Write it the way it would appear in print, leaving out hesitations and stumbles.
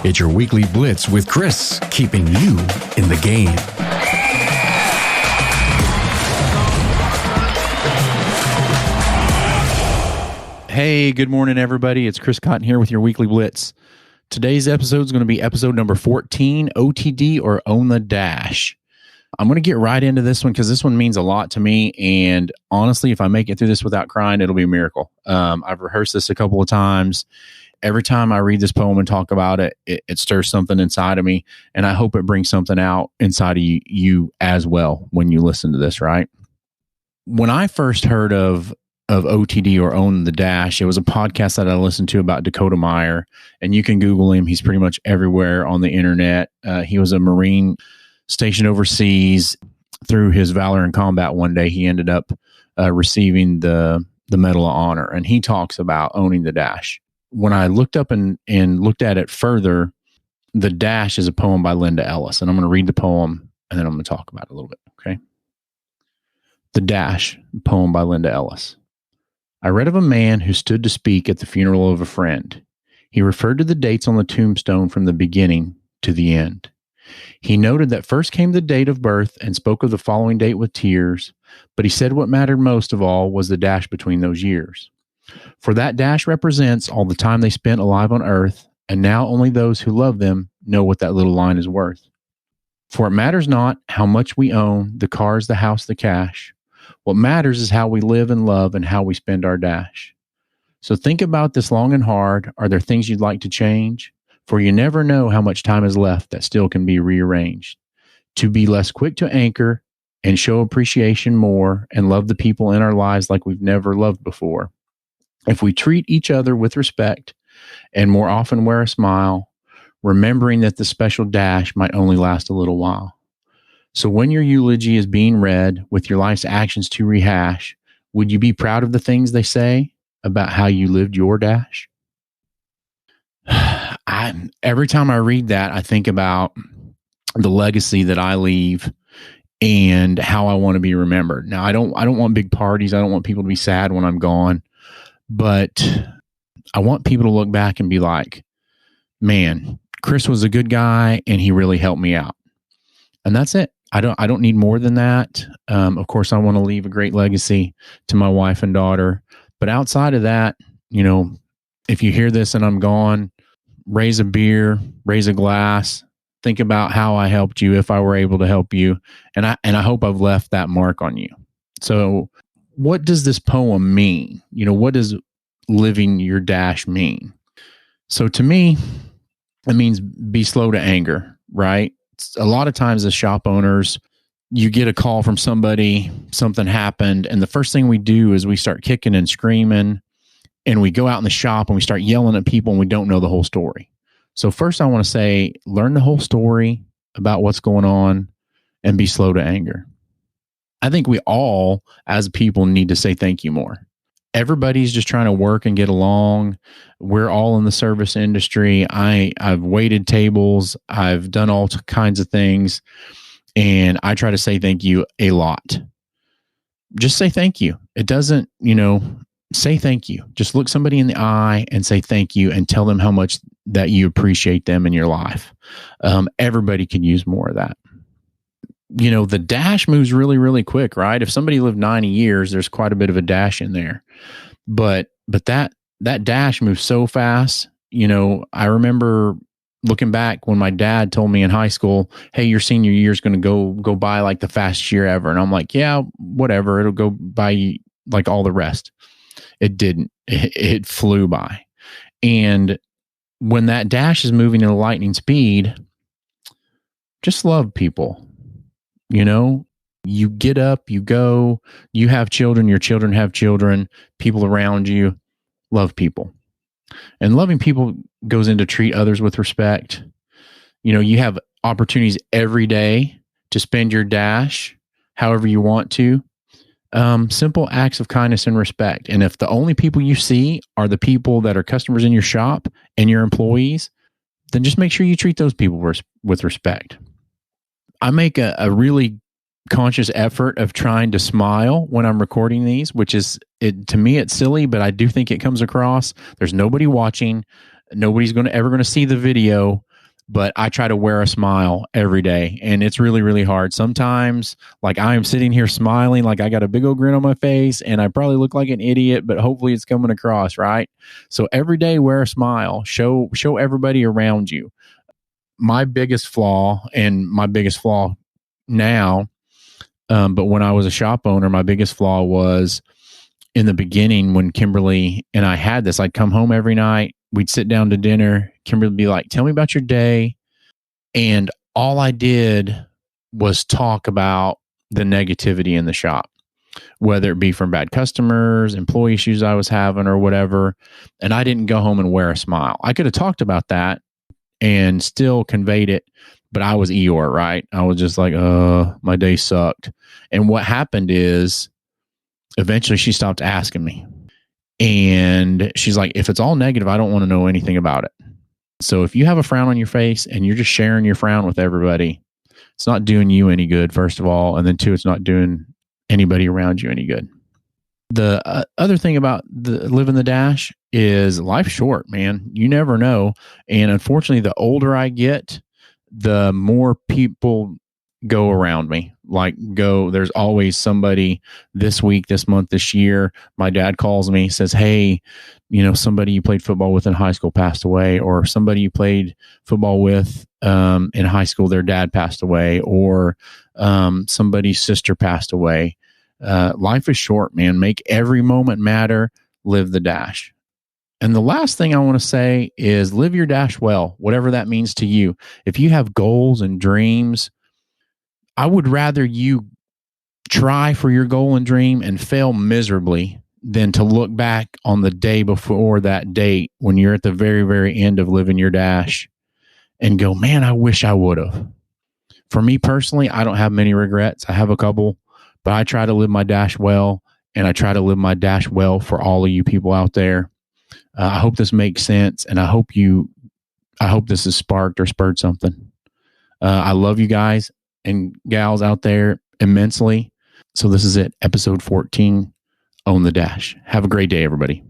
It's your weekly Blitz with Chris, keeping you in the game. Hey, good morning, everybody. It's Chris Cotton here with your weekly Blitz. Today's episode is going to be episode number 14, OTD or Own the Dash. I'm going to get right into this one because this one means a lot to me. And honestly, if I make it through this without crying, it'll be a miracle. I've rehearsed this a couple of times. Every time I read this poem and talk about it, it stirs something inside of me. And I hope it brings something out inside of you as well when you listen to this, right? When I first heard of OTD or Own the Dash, it was a podcast that I listened to about Dakota Meyer. And you can Google him. He's pretty much everywhere on the internet. He was a Marine stationed overseas. Through his valor in combat one day, he ended up receiving the Medal of Honor. And he talks about owning the dash. When I looked up and looked at it further, The Dash is a poem by Linda Ellis. And I'm going to read the poem and then I'm going to talk about it a little bit, okay? The Dash, poem by Linda Ellis. I read of a man who stood to speak at the funeral of a friend. He referred to the dates on the tombstone from the beginning to the end. He noted that first came the date of birth and spoke of the following date with tears, but he said what mattered most of all was the dash between those years. For that dash represents all the time they spent alive on earth, and now only those who love them know what that little line is worth. For it matters not how much we own, the cars, the house, the cash. What matters is how we live and love and how we spend our dash. So think about this long and hard. Are there things you'd like to change? For you never know how much time is left that still can be rearranged. To be less quick to anchor and show appreciation more and love the people in our lives like we've never loved before. If we treat each other with respect and more often wear a smile, remembering that the special dash might only last a little while. So when your eulogy is being read with your life's actions to rehash, would you be proud of the things they say about how you lived your dash? Every time I read that, I think about the legacy that I leave and how I want to be remembered. Now, I don't want big parties. I don't want people to be sad when I'm gone. But I want people to look back and be like, man, Chris was a good guy and he really helped me out. And that's it. I don't need more than that. Of course, I want to leave a great legacy to my wife and daughter. But outside of that, you know, if you hear this and I'm gone, raise a beer, raise a glass, think about how I helped you if I were able to help you. And I hope I've left that mark on you. So what does this poem mean? You know, what does living your dash mean? So to me, it means be slow to anger, right? A lot of times as shop owners, you get a call from somebody, something happened, and the first thing we do is we start kicking and screaming, and we go out in the shop and we start yelling at people and we don't know the whole story. So first I want to say, learn the whole story about what's going on and be slow to anger. I think we all, as people, need to say thank you more. Everybody's just trying to work and get along. We're all in the service industry. I've waited tables. I've done all kinds of things. And I try to say thank you a lot. Just say thank you. It doesn't, say thank you. Just look somebody in the eye and say thank you and tell them how much that you appreciate them in your life. Everybody could use more of that. The dash moves really, really quick, right? If somebody lived 90 years, there's quite a bit of a dash in there. But that dash moves so fast. I remember looking back when my dad told me in high school, hey, your senior year is going to go by like the fastest year ever. And I'm like, yeah, whatever. It'll go by like all the rest. It didn't. It flew by. And when that dash is moving at a lightning speed, just love people. You get up, you go, you have children, your children have children, people around you, love people. And loving people goes into treat others with respect. You have opportunities every day to spend your dash however you want to. Simple acts of kindness and respect. And if the only people you see are the people that are customers in your shop and your employees, then just make sure you treat those people with respect. I make a really conscious effort of trying to smile when I'm recording these, which is, to me, it's silly, but I do think it comes across. There's nobody watching. Nobody's ever going to see the video, but I try to wear a smile every day, and it's really, really hard. Sometimes, like, I am sitting here smiling, like I got a big old grin on my face, and I probably look like an idiot, but hopefully it's coming across, right? So every day, wear a smile. Show everybody around you. My biggest flaw, and my biggest flaw now, but when I was a shop owner, my biggest flaw was in the beginning when Kimberly and I had this. I'd come home every night. We'd sit down to dinner. Kimberly would be like, tell me about your day. And all I did was talk about the negativity in the shop, whether it be from bad customers, employee issues I was having, or whatever. And I didn't go home and wear a smile. I could have talked about that and still conveyed it, but I was Eeyore, right? I was just like, my day sucked. And what happened is eventually she stopped asking me. And she's like, if it's all negative, I don't want to know anything about it. So if you have a frown on your face and you're just sharing your frown with everybody, it's not doing you any good, first of all. And then two, it's not doing anybody around you any good. The other thing about living the dash is life's short, man. You never know. And unfortunately, the older I get, the more people go around me. There's always somebody this week, this month, this year. My dad calls me, says, hey, somebody you played football with in high school passed away, or somebody you played football with in high school, their dad passed away, or somebody's sister passed away. Life is short, man. Make every moment matter. Live the dash. And the last thing I want to say is live your dash well, whatever that means to you. If you have goals and dreams, I would rather you try for your goal and dream and fail miserably than to look back on the day before that date when you're at the very, very end of living your dash and go, man, I wish I would have. For me personally, I don't have many regrets. I have a couple, but I try to live my dash well, and I try to live my dash well for all of you people out there. I hope this makes sense, and I hope this has sparked or spurred something. I love you guys and gals out there immensely. So this is it, episode 14, Own the Dash. Have a great day, everybody.